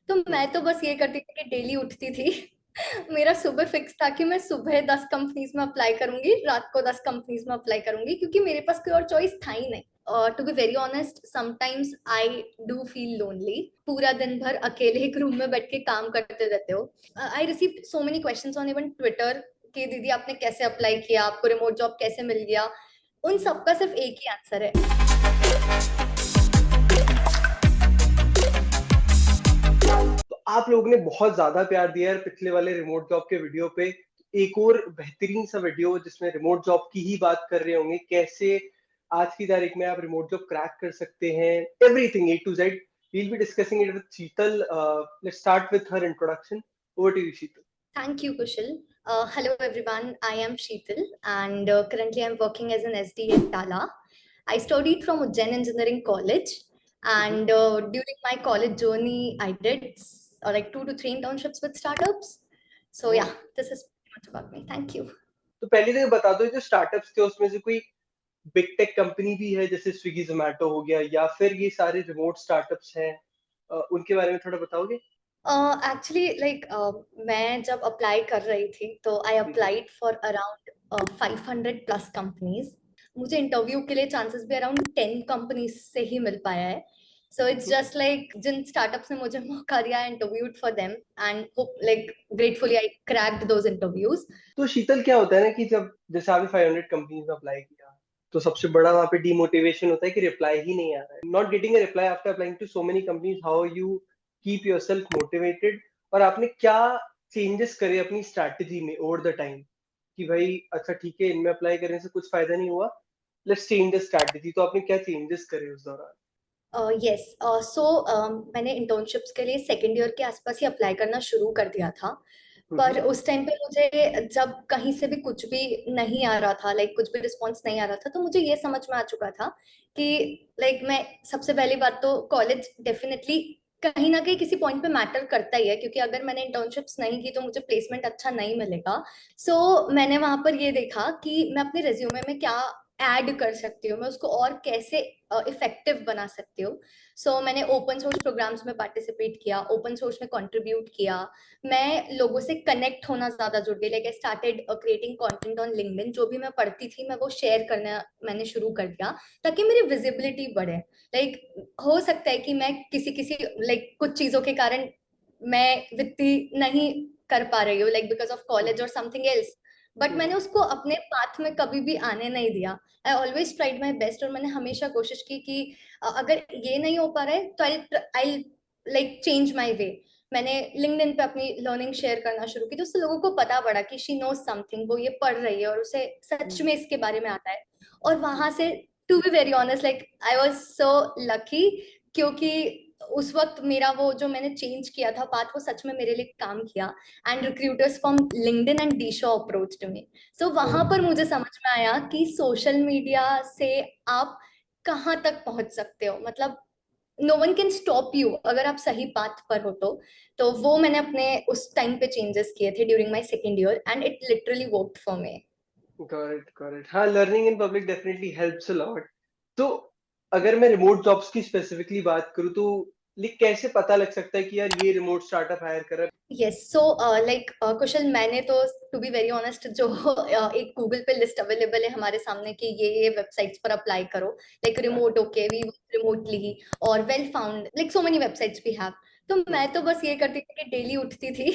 तो मैं तो बस ये करती थी कि डेली उठती थी। मेरा सुबह फिक्स था कि मैं सुबह 10 कंपनीज में अप्लाई करूंगी, रात को 10 कंपनीज में अप्लाई करूंगी, क्योंकि मेरे पास कोई और चॉइस था ही नहीं। To be very honest, sometimes I do feel lonely. पूरा दिन भर अकेले एक रूम में बैठ के काम करते रहते हो। I receive so many questions on even Twitter कि दीदी आपने कैसे अप्लाई किया, आपको रिमोट जॉब कैसे मिल गया। उन सबका सिर्फ एक ही आंसर है। तो आप लोगों ने बहुत ज्यादा प्यार दिया है पिछले वाले रिमोट जॉब के वीडियो पे। एक और बेहतरीन सा वीडियो जिसमें रिमोट जॉब की ही बात कर रहे होंगे, कैसे आज की तारीख में आप रिमोट जॉब क्रैक कर सकते हैं, everything A to Z. we'll be discussing it with Sheetal. Let's start with her introduction. Over to you, Sheetal. Thank you, Kushal. Hello, everyone. I am Sheetal, and currently I'm working as an SD at Tala. I studied from Ujjain Engineering College, and during my college journey, I did like 2 to 3 internships with startups. So Oh. yeah, this is pretty much about me. Thank you. तो पहले तो ये बता दो, जो startups थे उसमें से कोई बिग टेक कंपनी भी है जैसे स्विगी जोमेटो हो गया, या फिर ये सारे रिमोट स्टार्टअप्स हैं, उनके बारे में थोड़ा बताओगे? एक्चुअली लाइक मैं जब अप्लाई कर रही थी तो I applied for around 500+ companies. मुझे इंटरव्यू के लिए चांसेस भी अराउंड 10 कंपनीज से ही मिल पाया है। सो इट्स जस्ट लाइक जिन स्टार्टअप्स ने मुझे मौका दिया, interviewed for them, and like gratefully I cracked those interviews. तो शीतल, क्या होता है ना कि जब जैसे आपने 500 कंपनीज में अप्लाई किया, तो सबसे बड़ा वहां पे डीमोटिवेशन होता है कि रिप्लाई ही नहीं आ रहा है, not getting a reply after applying to so many companies. How you keep yourself motivated, और आपने क्या चेंजेस करे अपनी स्ट्रैटेजी में ओवर द टाइम कि भाई अच्छा ठीक है, इनमें अप्लाई करने से कुछ फायदा नहीं हुआ, लेट्स चेंज द स्ट्रैटेजी। तो आपने क्या चेंजेस करे उस दौरान? यस। सो मैंने इंटर्नशिप्स के लिए सेकेंड ईयर के आसपास ही अप्लाई करना शुरू कर दिया था। पर उस टाइम पे मुझे जब कहीं से भी कुछ भी नहीं आ रहा था, लाइक कुछ भी रिस्पॉन्स नहीं आ रहा था, तो मुझे ये समझ में आ चुका था कि लाइक मैं सबसे पहली बात तो कॉलेज डेफिनेटली कहीं ना कहीं किसी पॉइंट पे मैटर करता ही है, क्योंकि अगर मैंने इंटर्नशिप्स नहीं की तो मुझे प्लेसमेंट अच्छा नहीं मिलेगा। सो मैंने वहां पर ये देखा कि मैं अपने रिज्यूमे में क्या ऐड कर सकती हूँ, मैं उसको और कैसे इफेक्टिव बना सकती हूँ। सो मैंने ओपन सोर्स प्रोग्राम्स में पार्टिसिपेट किया, ओपन सोर्स में कंट्रीब्यूट किया। मैं लोगों से कनेक्ट होना ज्यादा जुड़ गई, like I started creating content on LinkedIn. जो भी मैं पढ़ती थी मैं वो शेयर करना मैंने शुरू कर दिया, ताकि मेरी विजिबिलिटी बढ़े। लाइक हो सकता है कि मैं किसी किसी लाइक कुछ चीजों के कारण मैं वित्तीय नहीं कर पा रही हूँ, लाइक बिकॉज ऑफ कॉलेज और समथिंग एल्स, बट मैंने उसको अपने पाथ में कभी भी आने नहीं दिया। I always tried my best, और मैंने हमेशा कोशिश की कि अगर ये नहीं हो पा रहा है तो आई लाइक चेंज माई वे। मैंने लिंक्डइन पे अपनी लर्निंग शेयर करना शुरू की, तो उससे लोगों को पता पड़ा कि शी नोज समथिंग, वो ये पढ़ रही है और उसे सच में इसके बारे में आता है। और वहां से, to be very honest, like I was so lucky, क्योंकि उस वक्त मेरा वो जो मैंने चेंज किया था पाथ, वो सच में मेरे लिए काम किया। And recruiters from LinkedIn and DE Shaw approached me. So वहां पर मुझे समझ में आया कि सोशल मीडिया से आप कहाँ तक पहुंच सकते हो, मतलब no one can stop you अगर आप सही पाथ पर हो तो वो मैंने अपने उस टाइम पे चेंजेस किए थे during my second year, and it literally worked for me. Correct, correct. हाँ, learning in public definitely helps a lot. तो अगर मैं रिमोट जॉब्स की स्पेसिफिकली बात करूँ, तो लाइक कैसे पता लग सकता है कि यार ये रिमोट स्टार्टअप हायर कर रहा है? यस। सो लाइक कुशल, मैंने तो टू बी वेरी ऑनेस्ट जो एक गूगल पे लिस्ट अवेलेबल है हमारे सामने कि ये वेबसाइट्स पर अप्लाई करो, like remote okay, we remotely, और well found, like so many websites we have. तो मैं तो बस ये करती थी कि डेली उठती थी।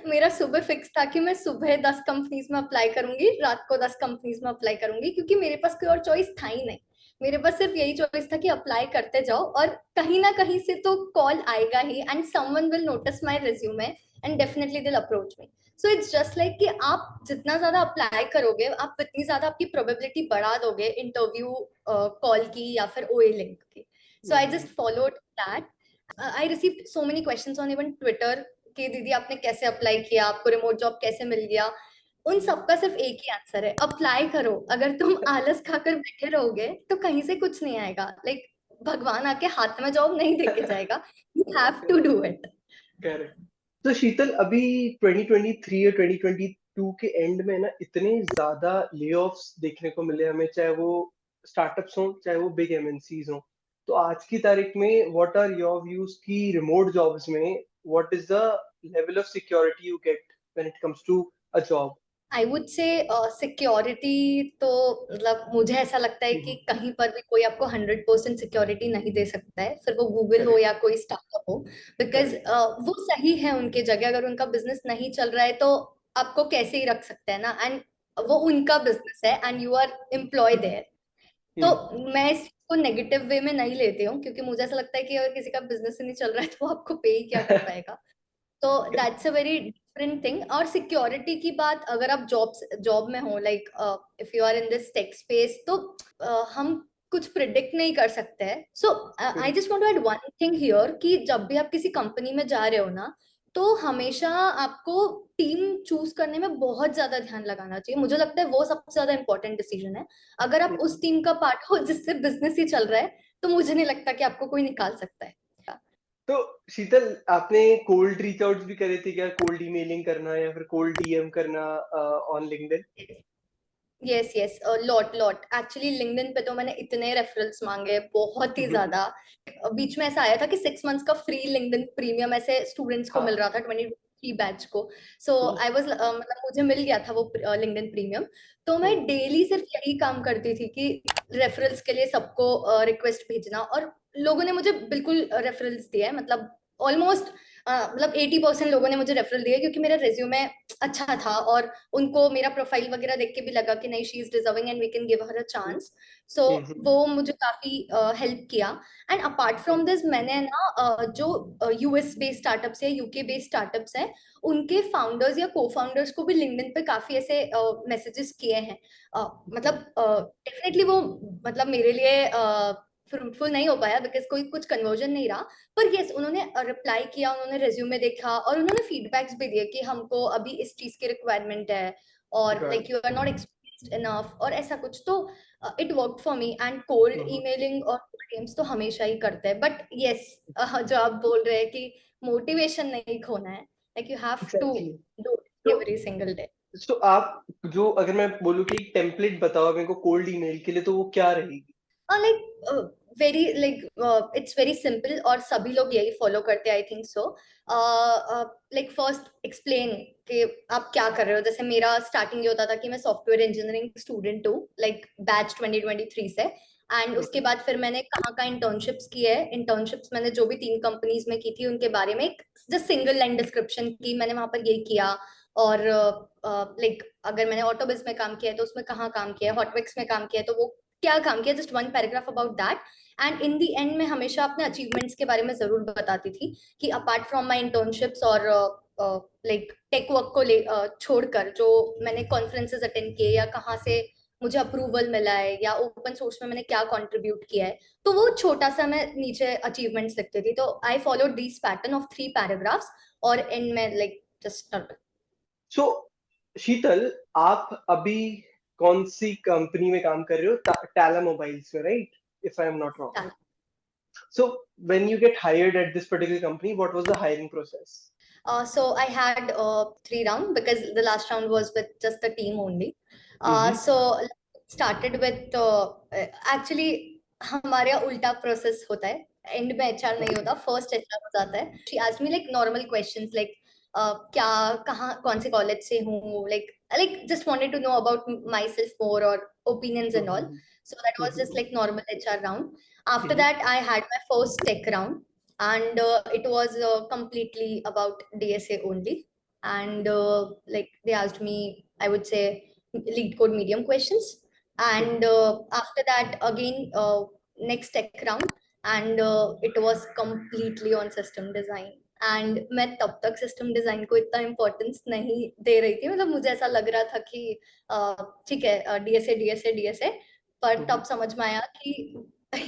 मेरा सुबह फिक्स था कि मैं सुबह 10 कंपनीज में अप्लाई करूंगी, रात को 10 कंपनीज में अप्लाई करूंगी, क्योंकि मेरे पास कोई और चॉइस था ही नहीं। मेरे पास सिर्फ यही चॉइस था कि अप्लाई करते जाओ, और कहीं ना कहीं से तो कॉल आएगा ही, and someone will notice my resume and definitely they'll approach me. So it's just like कि आप जितना ज्यादा अप्लाई करोगे, आप उतनी ज्यादा आपकी प्रोबेबिलिटी बढ़ा दोगे इंटरव्यू कॉल की या फिर ओए लिंक की। So I just followed that. I received so many questions on even Twitter कि दीदी आपने कैसे अप्लाई किया, आपको रिमोट जॉब कैसे मिल गया। उन सबका सिर्फ एक ही आंसर है, अप्लाई करो। अगर तुम आलस खाकर बैठे रहोगे तो कहीं से कुछ नहीं आएगा, लाइक भगवान आके हाथ में जॉब नहीं देके जाएगा। You have to do it. Correct. तो शीतल, अभी 2023 और 2022 के एंड में ना इतने ज्यादा लेऑफ्स देखने को मिले हमें, चाहे वो स्टार्टअप्स हों चाहे वो बिग एमएनसीज हों। तो आज की तारीख में व्हाट आर योर व्यूज की रिमोट जॉब्स में what is the level of security you get when it comes to a job? I would say security तो मतलब मुझे ऐसा लगता है कि कहीं पर भी कोई आपको 100% सिक्योरिटी नहीं दे सकता है, फिर वो गूगल हो करेक्ट, या कोई स्टार्टअप हो। Because correct. वो सही है उनके जगह, अगर उनका बिजनेस नहीं चल रहा है तो आपको कैसे ही रख सकते हैं ना। एंड वो उनका बिजनेस है and you are employ there. तो मैं इस को नेगेटिव वे में नहीं लेती हूँ, क्योंकि मुझे ऐसा लगता है कि अगर किसी का बिजनेस ही नहीं चल रहा है तो वो आपको पे ही क्या कर पाएगा। तो that's a very different thing. और सिक्योरिटी की बात, अगर आप जॉब में हो, like if you are in this tech space, तो हम कुछ प्रिडिक्ट नहीं कर सकते हैं। So I just want to add one thing here, कि जब भी आप किसी कंपनी में जा रहे हो ना, तो हमेशा आपको टीम चूज करने में बहुत ज्यादा ध्यान लगाना चाहिए। मुझे लगता है वो सबसे ज्यादा इंपॉर्टेंट डिसीजन है। अगर आप उस टीम का पार्ट हो जिससे बिजनेस ही चल रहा है, तो मुझे नहीं लगता कि आपको कोई निकाल सकता है। तो शीतल, आपने कोल्ड रीच आउट्स भी करे थे क्या? कोल्ड ईमेलिंग करना या फिर कोल्ड डीएम करना on LinkedIn? Yes yes, lot lot actually. LinkedIn पे तो मैंने इतने रेफरल्स मांगे, बहुत ही ज्यादा। बीच में ऐसा आया था कि 6 मंथ्स का फ्री लिंक्डइन प्रीमियम ऐसे स्टूडेंट्स को मिल हाँ। रहा था 23 बैच को। सो आई वाज मतलब मुझे मिल गया था वो लिंक्डइन प्रीमियम। तो मैं डेली सिर्फ यही काम करती थी कि रेफरल्स के लिए सबको रिक्वेस्ट भेजना, और लोगों ने मुझे बिल्कुल रेफरल्स दिए, मतलब ऑलमोस्ट मतलब 80% लोगों ने मुझे रेफरल दिए, क्योंकि मेरा रिज्यूमे अच्छा था और उनको मेरा प्रोफाइल वगैरह देख के भी लगा कि नहीं, she is deserving and we can give her a chance. So वो मुझे काफी हेल्प किया। एंड अपार्ट फ्रॉम दिस, मैंने ना जो यूएस बेस्ड स्टार्टअप्स है, यूके बेस्ड स्टार्टअप्स है, उनके फाउंडर्स या को फाउंडर्स को भी लिंक्डइन पे काफी ऐसे मैसेजेस किए हैं। मतलब डेफिनेटली वो, मतलब मेरे लिए फ्रूटफुल नहीं हो पाया, बिकॉज कोई कुछ कन्वर्जन नहीं रहा। पर यस, उन्होंने रिप्लाई किया, उन्होंने रिज्यूमे देखा और उन्होंने फीडबैक्स भी दिए कि हमको अभी इस चीज की रिक्वायरमेंट है, और like you are not experienced enough और ऐसा कुछ। तो it work for me. And cold emailing और कोल्ड टीम्स तो हमेशा ही करते हैं, बट यस, जो आप बोल रहे हैं कि मोटिवेशन नहीं खोना है, like you have to exactly. Do तो एवरी सिंगल डे। आप जो, अगर मैं बोलूँ कि एक टेम्पलेट बताओ मेरे को कोल्ड ईमेल के लिए, तो वो क्या रहेगी? Like very like it's very simple, और सभी लोग यही फॉलो करते हैं, I think so. Like first explain कि आप क्या कर रहे हो। जैसे मेरा स्टार्टिंग ये होता था कि मैं सॉफ्टवेयर इंजीनियरिंग स्टूडेंट हूँ, लाइक बैच 2023 से। एंड उसके बाद फिर मैंने कहाँ कहाँ इंटर्नशिप्स की है। इंटर्नशिप्स मैंने जो भी 3 कंपनीज में की थी, उनके बारे में एक जस्ट सिंगल लाइन डिस्क्रिप्शन की, मैंने वहां पर यही किया। और लाइक अगर मैंने ऑटोबिज में काम किया है तो उसमें कहाँ काम किया है, हॉटविक्स में काम किया है तो वो क्या काम किया, just 1 paragraph about that. And in the and में हमेशा अपने अचीवमेंट्स के बारे में जरूर बताती थी, कि अपार्ट फ्रॉम माई इंटर्नशिप्स और लाइक टेक वर्क को छोड़कर जो मैंने कॉन्फ्रेंसेज अटेंड किए, या कहाँ से मुझे अप्रूवल मिला है, या ओपन सोर्स में मैंने क्या कंट्रीब्यूट किया है, तो वो छोटा सा मैं नीचे अचीवमेंट्स लिखती थी। तो I follow this pattern of 3 paragraphs, और इन में लाइक जस्ट। सो शीतल, आप अभी कौन सी कंपनी में काम कर रहे हो? टाला मोबाइल्स में, right? If I am not wrong. So when you get hired at this particular company, what was the hiring process? So I had 3 rounds, because the last round was with just the team only. Mm-hmm. So started with actually हमारे यहाँ उल्टा process होता है। And में HR नहीं होता, first HR हो जाता है। She asked me like normal questions, like क्या, कहाँ, कौन से कॉलेज से हूँ, like just wanted to know about myself more, और opinions and all. So that was just like normal HR round. After Mm-hmm. that, I had my first tech round, and it was completely about DSA only. And like they asked me, I would say, lead code medium questions. And after that, again, next tech round, and it was completely on system design. And मैं तब तक system design को इतना importance नहीं दे रही थी, मतलब मुझे ऐसा लग रहा था कि ठीक है, डीएसए डीएसए डीएसए। पर Mm-hmm. तब समझ में आया कि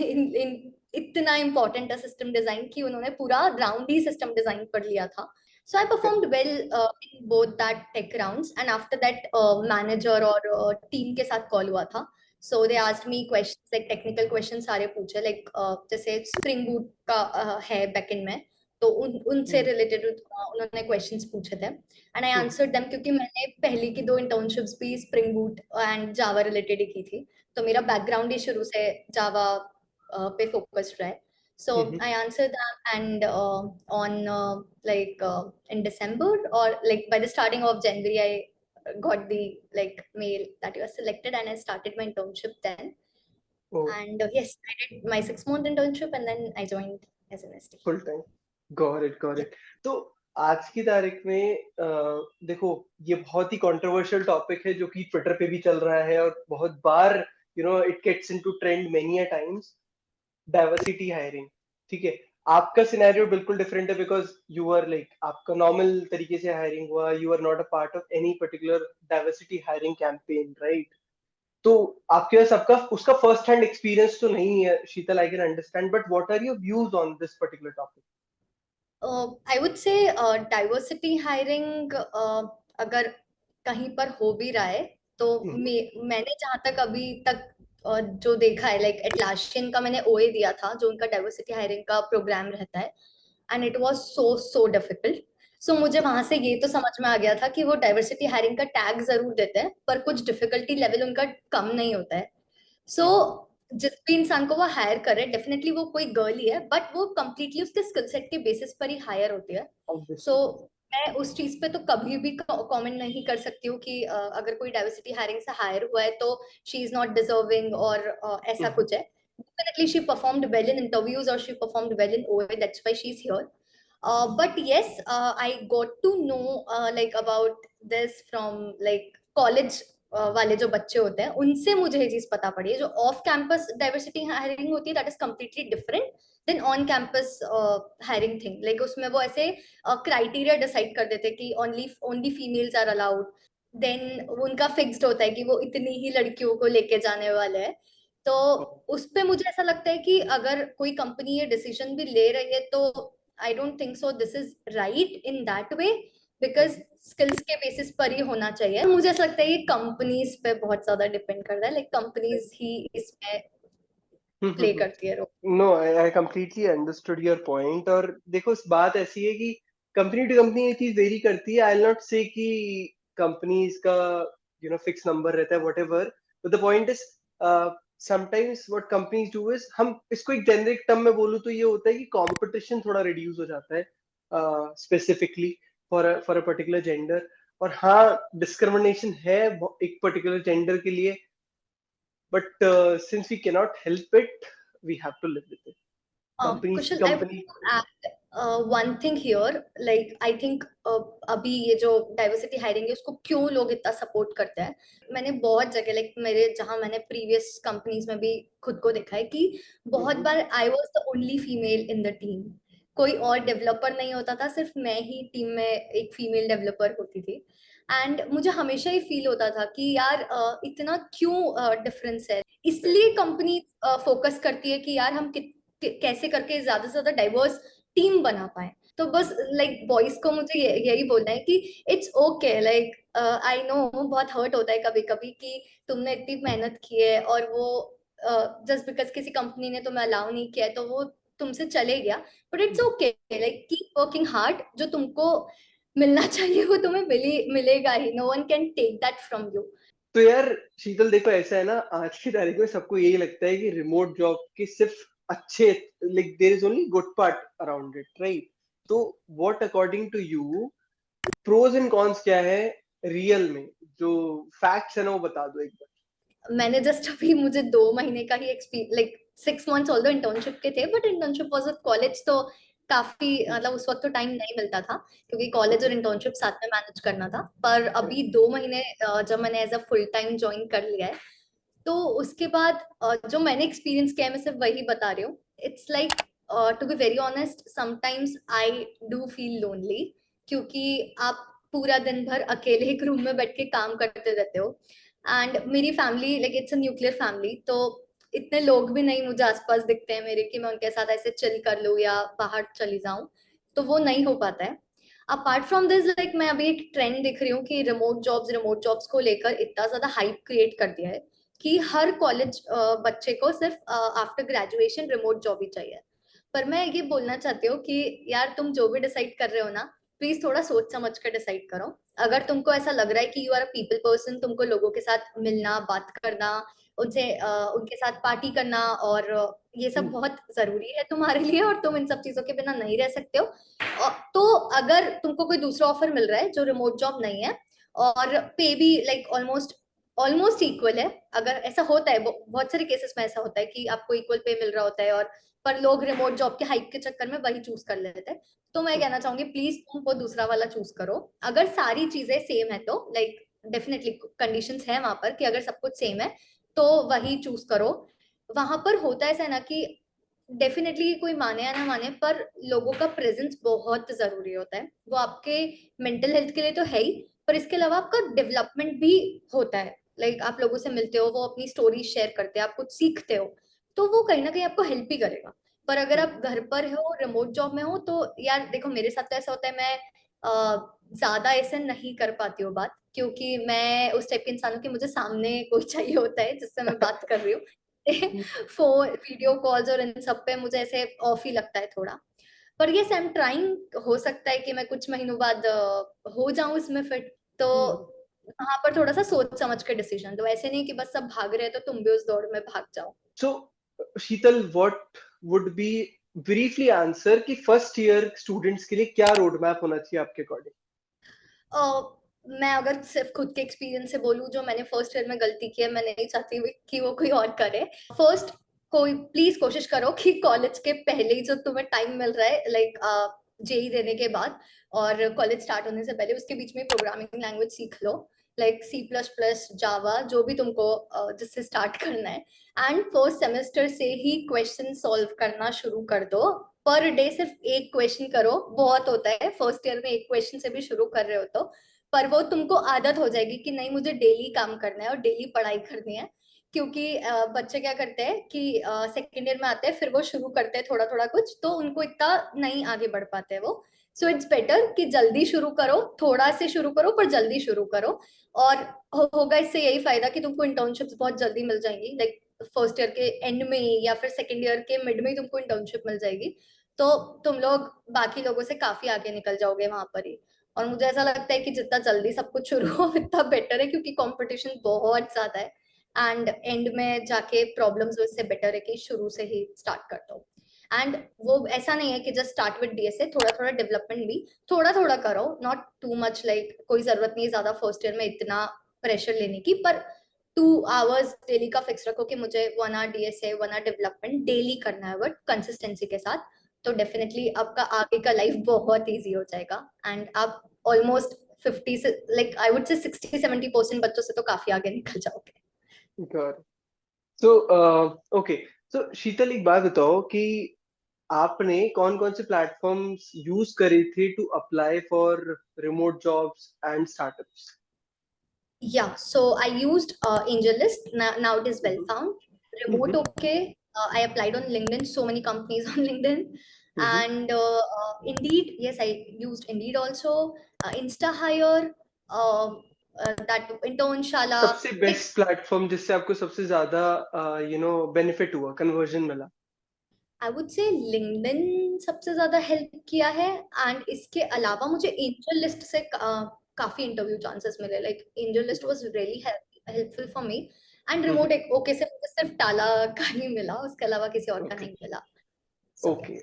इन इतना इम्पोर्टेंट है सिस्टम डिजाइन, कि उन्होंने पूरा राउंड ही सिस्टम डिजाइन पर लिया था। So I performed well in both that tech rounds. And after that manager और टीम के साथ कॉल हुआ था। So they asked me questions, like technical question सारे पूछे, लाइक जैसे स्प्रिंग बूट का है बैकएंड में, तो उनसे रिलेटेड उन्होंने क्वेश्चंस पूछे थे। एंड आई आंसर्ड देम, क्योंकि मैंने पहली की 2 इंटर्नशिप्स भी spring boot and Java related ही की थी। तो मेरा बैकग्राउंड ही शुरू से जावा पे फोकस्ड रहे. So Mm-hmm. I answered that, and on in December, or like by the starting of January, I got the like mail that you are selected, and I started my internship then. Oh, And yes, I did my 6 month internship, and then I joined as an ST. Full time. Got it, got Yeah. It. तो आज की तारीख में देखो, ये बहुत ही controversial topic है जो कि ट्विटर पे भी चल रहा है और बहुत बार it gets into trend many a times. Diversity hiring. ठीक है, आपका सिनेरियो बिल्कुल डिफरेंट है बिकॉज यू आर लाइक आपका नॉर्मल तरीके से हायरिंग हुआ, you are not a part of any particular diversity hiring campaign, right? तो आपके पास सबका उसका फर्स्ट हैंड एक्सपीरियंस तो नहीं है Sheetal, I can understand, but what are your views on this particular topic? I would say diversity hiring अगर कहीं पर हो भी रहा है तो मैंने जहां तक अभी तक जो देखा है, लाइक एटलासियन का मैंने ओए दिया था, जो उनका डाइवर्सिटी हायरिंग का प्रोग्राम रहता है, and it was so difficult. So मुझे वहां से ये तो समझ में आ गया था कि वो डाइवर्सिटी हायरिंग का टैग जरूर देते हैं, पर कुछ डिफिकल्टी लेवल उनका कम नहीं होता है. सो जिस भी इंसान को वो हायर करे, डेफिनेटली वो कोई गर्ल ही है, बट वो कंप्लीटली उसके स्किल सेट के बेसिस पर ही हायर होती है. सो मैं उस चीज पे तो कभी भी कमेंट नहीं कर सकती हूँ कि अगर कोई डाइवर्सिटी हायरिंग से हायर हुआ है तो शी इज नॉट डिजर्विंग, और ऐसा कुछ है. Definitely she performed well in interviews, or she performed well in OA, that's why she's here. But yes, I got to know like about this from like college वाले जो बच्चे होते हैं, उनसे मुझे ये चीज पता पड़ी है. जो ऑफ कैंपस डाइवर्सिटी हायरिंग होती है, that is completely different than on campus hiring thing. Like उसमें वो ऐसे क्राइटेरिया डिसाइड कर देते हैं कि only only females are allowed. Then उनका फिक्स्ड होता है कि वो इतनी ही लड़कियों को लेके जाने वाले हैं. तो उस पे मुझे ऐसा लगता है कि अगर कोई कंपनी ये डिसीजन भी ले रही है तो I don't think so this is right in that way, because skills के बेसिस पर ही होना चाहिए. मुझे ऐसा लगता है ये कंपनीज पे बहुत ज्यादा डिपेंड करता है, लाइक कंपनीज ही इसमें प्ले करती है role. No, I completely understood your point. और देखो, इस बात ऐसी है कि कंपनी टू कंपनी ये चीज वेरी करती है. आई विल नॉट से कि कंपनीज का फिक्स नंबर रहता है whatever, but the point is sometimes what companies do is, हम इसको एक जेनरिक टर्म में बोलूं तो ये होता है कि कंपटीशन थोड़ा रिड्यूस हो जाता है specifically for a particular gender. और हाँ, डिस्क्रिमिनेशन है एक पर्टिकुलर जेंडर के लिए, but since we cannot help it, we have to live with it. Companies Kushal, I want company to add one thing here. Like I think अभी ये जो diversity hiring है उसको क्यों लोग इतना सपोर्ट करते हैं. मैंने बहुत जगह, लाइक मेरे जहां मैंने प्रीवियस कंपनीज में भी खुद को देखा है कि बहुत बार I was the only female in the team. कोई और डेवलपर नहीं होता था, सिर्फ मैं ही टीम में एक फीमेल डेवलपर होती थी. एंड मुझे हमेशा ही फील होता था कि यार इतना क्यों डिफरेंस है. इसलिए कंपनी फोकस करती है कि यार हम कैसे करके ज्यादा से ज्यादा डाइवर्स टीम बना पाए. तो बस लाइक बॉयज को मुझे यही बोलना है कि it's okay. Like I know बहुत हर्ट होता है कभी कभी कि तुमने इतनी मेहनत की है और वो जस्ट बिकॉज किसी कंपनी ने तुम्हें अलाउ नहीं किया है तो वो तुमसे चले गया. But it's okay, like keep working hard. जो तुमको मिलना चाहिए वो तुम्हें मिलेगा ही. No one can take that from you. तो यार शीतल, देखो ऐसा है ना, आज की तारीख में सबको यही लगता है कि रिमोट जॉब के सिर्फ अच्छे, like there is only good part around it, right? तो what according to you pros and cons क्या है रियल में? जो फैक्ट्स है ना वो बता दो एक बार. मैंने जस्ट अभी, मुझे 2 महीने का ही experience, like 6 months although internship के थे, but internship was with college, तो काफी मतलब उस वक्त तो टाइम नहीं मिलता था क्योंकि कॉलेज और इंटर्नशिप साथ में मैनेज करना था. पर अभी 2 महीने जब मैंने as a full time join कर लिया है, तो उसके बाद जो मैंने एक्सपीरियंस किया है मैं सिर्फ वही बता रही हूँ. It's like to be very honest, sometimes I do feel lonely, क्योंकि आप पूरा दिन भर अकेले एक रूम में बैठ के काम करते रहते हो. एंड मेरी family, like it's a nuclear family, तो इतने लोग भी नहीं मुझे आसपास दिखते हैं मेरे कि मैं उनके साथ ऐसे चिल कर लूँ या बाहर चली जाऊं. तो वो नहीं हो पाता है. अपार्ट फ्रॉम दिस, लाइक मैं अभी एक ट्रेंड दिख रही हूँ कि रिमोट जॉब्स को लेकर इतना ज्यादा हाइप क्रिएट कर दिया है कि हर कॉलेज बच्चे को सिर्फ आफ्टर ग्रेजुएशन रिमोट जॉब ही चाहिए. पर मैं ये बोलना चाहती हूँ कि यार तुम जो भी डिसाइड कर रहे हो ना, प्लीज थोड़ा सोच समझ कर डिसाइड करो. अगर तुमको ऐसा लग रहा है कि you are a people person, तुमको लोगों के साथ मिलना, बात करना, उनसे उनके साथ पार्टी करना, और ये सब हम्म, बहुत जरूरी है तुम्हारे लिए, और तुम इन सब चीजों के बिना नहीं रह सकते हो। तो अगर तुमको कोई दूसरा ऑफर मिल रहा है जो रिमोट जॉब नहीं है, और पे भी लाइक ऑलमोस्ट ऑलमोस्ट इक्वल है, अगर ऐसा होता है, बहुत सारे केसेस में ऐसा होता है कि आपको इक्वल पे मिल रहा होता है, और पर लोग रिमोट जॉब के हाइक के चक्कर में वही चूज कर लेते हैं, तो मैं कहना चाहूंगी प्लीज तुम वो दूसरा वाला चूज करो। अगर सारी चीजें सेम है तो लाइक डेफिनेटली कंडीशंस है वहां पर कि अगर सब कुछ सेम है तो वही चूज करो। वहां पर होता है ऐसा ना कि डेफिनेटली कोई माने या ना माने, पर लोगों का प्रेजेंस बहुत जरूरी होता है, वो आपके मेंटल हेल्थ के लिए तो है ही, पर इसके अलावा आपका डेवलपमेंट भी होता है। लाइक आप लोगों से मिलते हो, वो अपनी स्टोरी शेयर करते हैं, आप कुछ सीखते हो, तो वो कहीं ना कहीं आपको हेल्प ही करेगा। पर अगर आप घर पर हो, रिमोट जॉब में हो, तो यार देखो मेरे साथ तो ऐसा होता है, मैं ज्यादा ऐसे नहीं कर पाती हूँ बात, क्योंकि मैं उस टाइप के इंसान हूँ कि मुझे सामने कोई चाहिए होता है जिससे मैं बात कर रही हूँ। फोन वीडियो कॉल्स और इन सब पे मुझे ऐसे ऑफ ही लगता है थोड़ा। पर ये आई एम ट्राइंग, हो सकता है कि मैं कुछ महीनों बाद हो जाऊं इसमें फिट, तो वहां पर थोड़ा सा सोच समझ के डिसीजन दो, ऐसे नहीं कि बस सब भाग रहे हैं तो तुम भी उस दौड़ में भाग जाओ। So, Sheetal, what would be briefly answer कि फर्स्ट ईयर स्टूडेंट्स के लिए क्या रोड मैप होना चाहिए आपके अकॉर्डिंग? मैं अगर सिर्फ खुद के एक्सपीरियंस से बोलूं, जो मैंने फर्स्ट ईयर में गलती की है, मैं नहीं चाहती कि वो कोई और करे। फर्स्ट, कोई प्लीज कोशिश करो कि कॉलेज के पहले ही जो तुम्हें टाइम मिल रहा है, लाइक जेई देने के बाद और कॉलेज स्टार्ट होने से पहले, उसके बीच में प्रोग्रामिंग लैंग्वेज सीख लो, लाइक C++, जावा, जो भी तुमको जिससे स्टार्ट करना है। एंड फर्स्ट सेमेस्टर से ही क्वेश्चन सॉल्व करना शुरू कर दो। पर डे सिर्फ एक क्वेश्चन करो, बहुत होता है फर्स्ट ईयर में एक क्वेश्चन से भी शुरू कर रहे हो तो, पर वो तुमको आदत हो जाएगी कि नहीं मुझे डेली काम करना है और डेली पढ़ाई करनी है। क्योंकि बच्चे क्या करते हैं कि सेकेंड ईयर में आते हैं, फिर वो शुरू करते हैं थोड़ा थोड़ा कुछ, तो उनको इतना नहीं आगे बढ़ पाते हैं वो। सो इट्स बेटर कि जल्दी शुरू करो, थोड़ा से शुरू करो पर जल्दी शुरू करो। और होगा इससे यही फायदा कि तुमको इंटर्नशिप्स बहुत जल्दी मिल जाएंगी, लाइक फर्स्ट ईयर के एंड में ही या फिर सेकेंड ईयर के मिड में ही तुमको इंटर्नशिप मिल जाएगी, तो तुम लोग बाकी लोगों से काफी आगे निकल जाओगे वहां पर ही। और मुझे ऐसा लगता है कि जितना जल्दी सब कुछ शुरू हो उतना बेटर है, क्योंकि कंपटीशन बहुत ज्यादा है, एंड एंड में जाके प्रॉब्लम्स, इससे बेटर है कि शुरू से ही स्टार्ट कर दो। एंड वो ऐसा नहीं है कि जस्ट स्टार्ट विद डीएसए, थोड़ा थोड़ा डेवलपमेंट भी थोड़ा थोड़ा करो, नॉट टू मच, लाइक कोई जरूरत नहीं है ज्यादा फर्स्ट ईयर में इतना प्रेशर लेने की, पर 2 आवर्स डेली का फिक्स रखो कि मुझे 1 hour DSA 1 hour development daily करना है, बट कंसिस्टेंसी के साथ, तो डेफिनेटली आपका आगे का लाइफ बहुत इजी हो जाएगा। एंड आप ऑलमोस्ट 50 से लाइक आई वुड से 60-70% बच्चों से तो काफी आगे निकल जाओगे। गॉट। सो ओके, सो शीतल, एक बात बताओ कि आपने कौन कौन से प्लेटफॉर्म्स यूज करे थे to apply for remote jobs and startups? Yeah, so I used AngelList. Now it is well found. Remote, okay. I applied on LinkedIn, so many companies on LinkedIn. And Indeed, yes, I used Indeed also. Insta Hire, that Internshala. सबसे Like, best platform जिससे आपको सबसे ज्यादा benefit हुआ, conversion मिला? आई would से LinkedIn सबसे ज्यादा हेल्प किया है। एंड इसके अलावा मुझे एंजल लिस्ट से काफी इंटरव्यू चांसेस मिले, like angel list was really helpful for me. And remote एक ओके से मुझे सिर्फ टाला का ही मिला, उसके अलावा किसी और का ओके, नहीं मिला। So okay.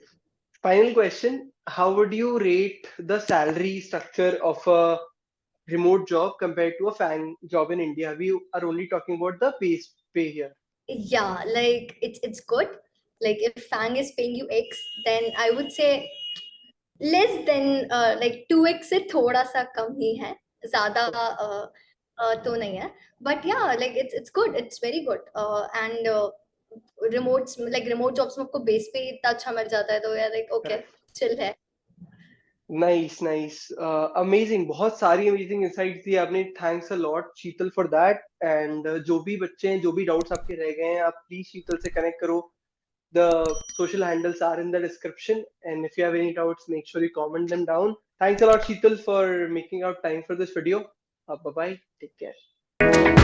Final question: how would you rate the salary structure of a remote job compared to a FANG job in India? We are only talking about the pay here. yeah, like it's good. Like if Fang is paying you X, then I would say less than like 2x से थोड़ा सा कम ही है, ज्यादा तो नहीं है। But या like it's good, it's very good. And remote jobs में आपको बेस पे इतना अच्छा मिल जाता है, तो यार लाइक ओके, Correct. चिल है। Nice, nice, amazing. बहुत सारी अमेजिंग इंसाइट्स दी आपने। Thanks a lot Sheetal for that. And जो भी बच्चे हैं, जो भी डाउट्स आपके रह गए हैं, आप प्लीज शीतल से कनेक्ट करो। The social handles are in the description, and if you have any doubts, make sure you comment them down. Thanks a lot, Sheetal, for making out time for this video. Bye bye. Take care.